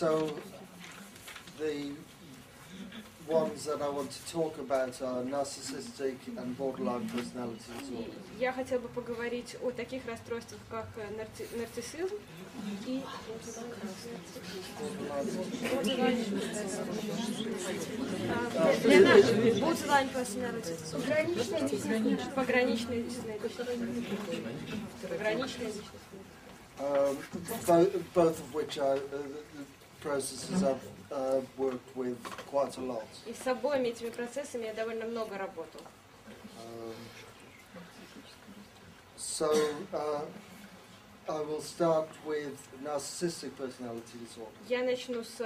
So the ones that I want to talk about are narcissistic and borderline personality disorder. Я хотела бы поговорить о таких расстройствах, как нарциссизм и borderline personality. Пограничная личность. Both of which are processes I've worked with quite a lot. И с обоими этими процессами я довольно много работал. I will start with narcissistic personality disorder. Я начну с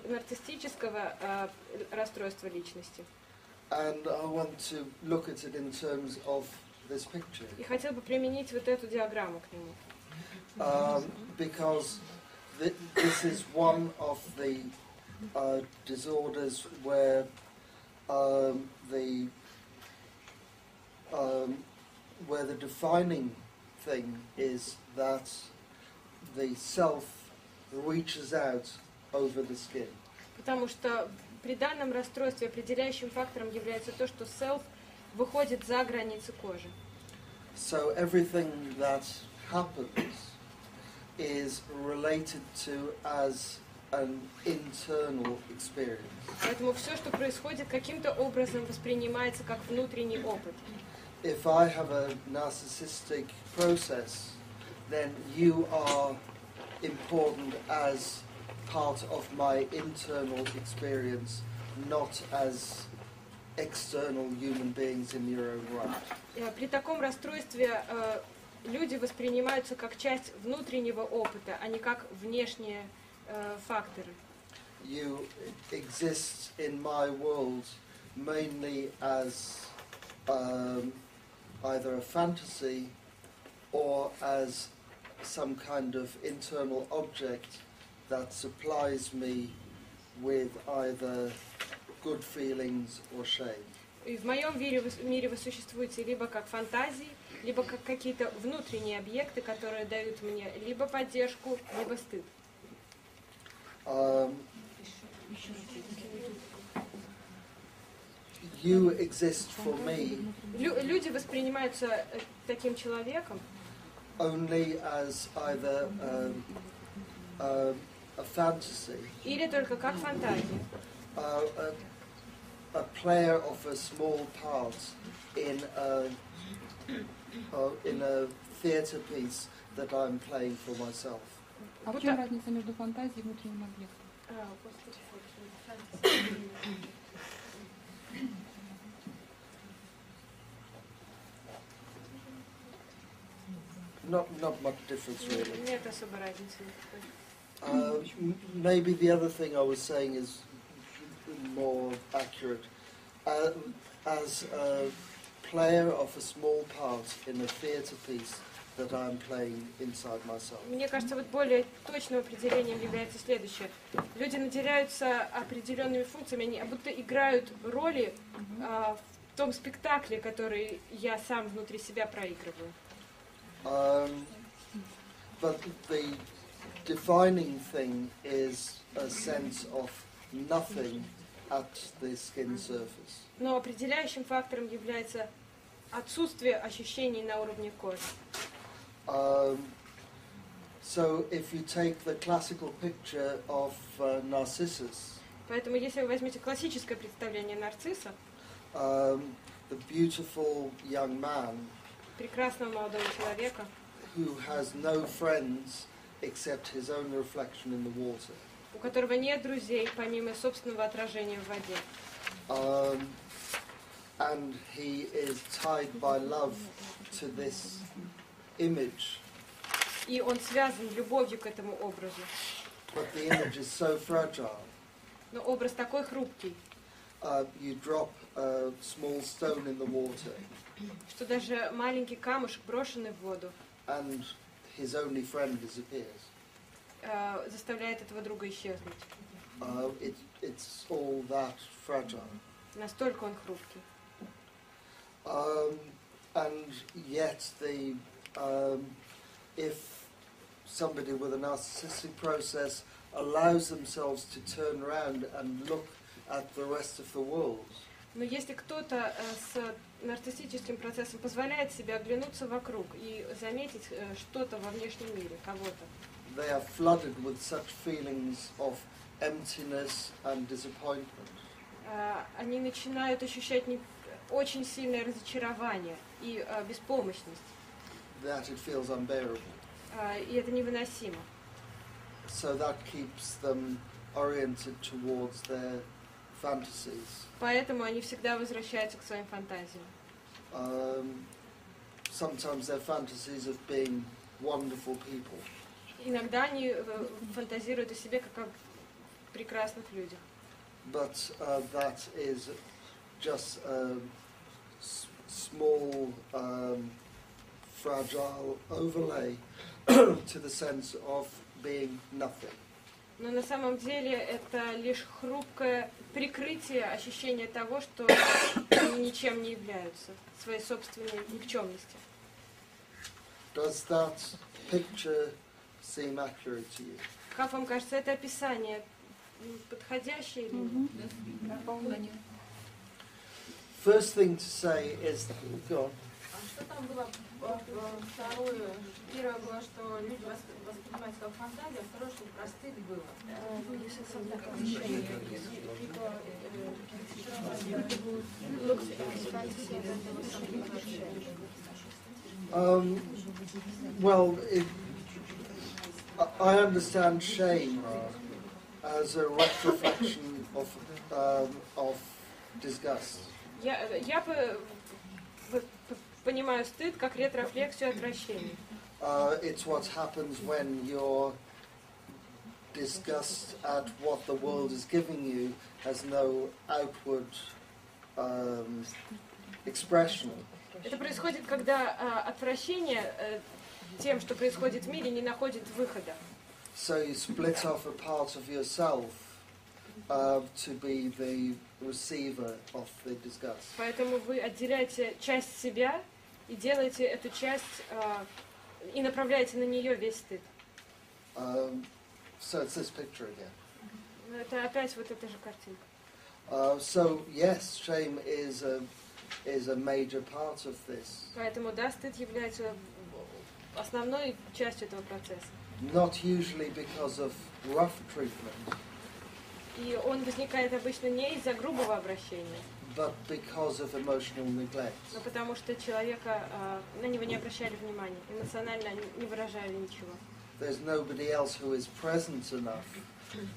нарциссического расстройства личности. And I want to look at it in terms of this picture. И хотел бы применить вот эту диаграмму к нему. Because this is one of the disorders where the defining thing is that the self reaches out over the skin. Потому что при данном расстройстве определяющим фактором является то, что селф выходит за границы кожи. So everything that happens is related to as an internal experience. Поэтому все, что происходит, каким-то образом воспринимается как внутренний опыт. If I have a narcissistic process, then you are important as part of my internal experience, not as external human beings in your own right. При таком расстройстве люди воспринимаются как часть внутреннего опыта, а не как внешние факторы. You exist in my world mainly as either a fantasy or as some kind of internal object that supplies me with either good feelings or shame. И в моем мире вы существуете либо как фантазии, либо как какие-то внутренние объекты, которые дают мне либо поддержку, либо стыд. You exist for me. Люди воспринимаются таким человеком only as either a fantasy. Или только как фантазия. A player of a small part in a theatre piece that I'm playing for myself. А в чем разница между фантазией и внутренним объектом? Not much difference really. Нет особой разницы. Maybe the other thing I was saying is more accurate. As a player of a small part in a theatre piece that I'm playing inside myself. Мне кажется, вот более точным определением является следующее. Люди наделяются определенными функциями, они будто играют роли в том спектакле, который я сам внутри себя проигрываю. But the defining thing is a sense of nothing at the skin surface. Но определяющим фактором является отсутствие ощущений на уровне кожи. So if you take the classical picture of Narcissus, Поэтому если вы возьмете классическое представление нарцисса, the beautiful young man прекрасного молодого человека, who has no friends except his own reflection in the water, у которого нет друзей, помимо собственного отражения в воде. And he is tied by love to this image. И он связан любовью к этому образу. But the image is so fragile. Но образ такой хрупкий, You drop a small stone in the water, что даже маленький камушек, брошенный в воду, and his only friend disappears. Заставляет этого друга исчезнуть. It's all that fragile. Настолько он хрупкий. And yet, if somebody with a narcissistic process allows themselves to turn around and look at the rest of the world. Но если кто-то с нарциссическим процессом позволяет себе оглянуться вокруг и заметить что-то во внешнем мире, кого-то, they are flooded with such feelings of emptiness and disappointment. Они начинают ощущать очень сильное разочарование и беспомощность. That it feels unbearable. И это невыносимо. So that keeps them oriented towards their fantasies. Поэтому они всегда возвращаются к своим фантазиям. Sometimes their fantasies of being wonderful people. Иногда они фантазируют о себе как о прекрасных людях. But that is just a small, fragile overlay to the sense of being nothing. Но на самом деле это лишь хрупкое прикрытие ощущения того, что они ничем не являются, своей собственной никчемности. Does that picture seem accurate to you? Как вам кажется, это описание подходящее или нет? First thing to say is, go on. Что там было второе? Первое было, что люди воспринимают как фантазию, а второе, что простых было. Well, I understand shame as a retroflexion of disgust. Я понимаю стыд как ретрофлексию отвращения. It's what happens when you're disgust at what the world is giving you has no outward expression. Это происходит, когда отвращение тем, что происходит в мире, не находит выхода. So you split off a part of yourself to be the receiver of the disgust. Поэтому вы отделяете часть себя и делаете эту часть и направляете на нее весь стыд. So it's this picture again. Это опять вот эта же картинка. So yes, shame is a major part of this. Поэтому да, стыд является основной частью этого процесса. Not usually because of rough treatment. И он возникает обычно не из-за грубого обращения, But because of emotional neglect. но потому что человека, на него не обращали внимания, эмоционально не выражали ничего. There's nobody else who is present enough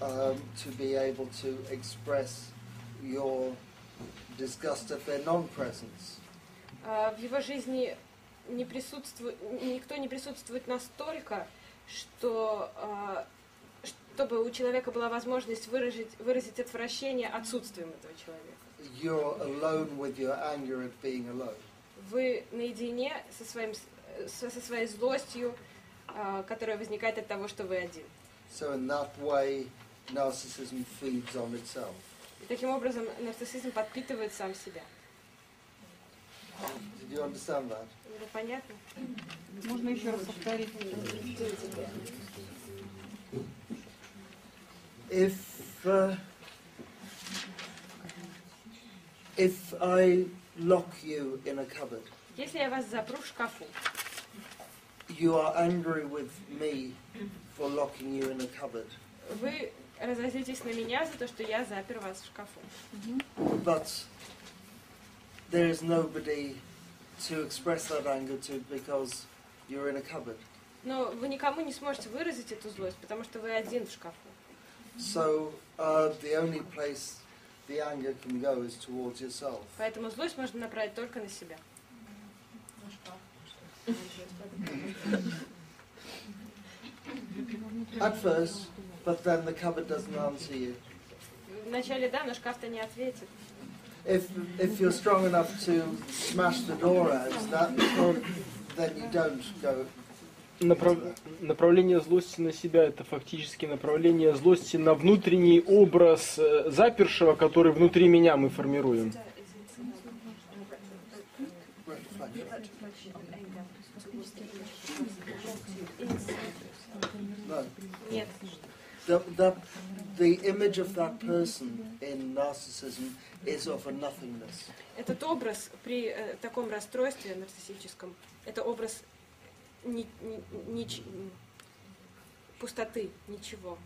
to be able to express your disgust at their non-presence. В его жизни никто не присутствует настолько, чтобы у человека была возможность выразить отвращение отсутствием этого человека. You're alone with your anger at being alone. Вы наедине со своей злостью, которая возникает от того, что вы один. So in that way, narcissism feeds on itself. И таким образом нарциссизм подпитывает сам себя. Did you understand that? Это понятно? Можно еще раз повторить? If I lock you in a cupboard, Если я вас запру в шкафу, you are angry with me for locking you in a cupboard. вы разозлитесь на меня за то, что я запер вас в шкафу. But there is nobody to express that anger to because you're in a cupboard. Но вы никому не сможете выразить эту злость, потому что вы один в шкафу. So the only place the anger can go is towards yourself. Поэтому злость можно направить только на себя. At first, but then the cupboard doesn't answer you. Вначале да, но шкаф-то не ответит. If you're strong enough to smash the door out, then you don't go. Направление злости на себя — это фактически направление злости на внутренний образ запершего, который внутри меня мы формируем. Нет. The image of that person in narcissism is of a nothingness. Этот образ при таком расстройстве нарциссическом, это образ пустоты, ничего.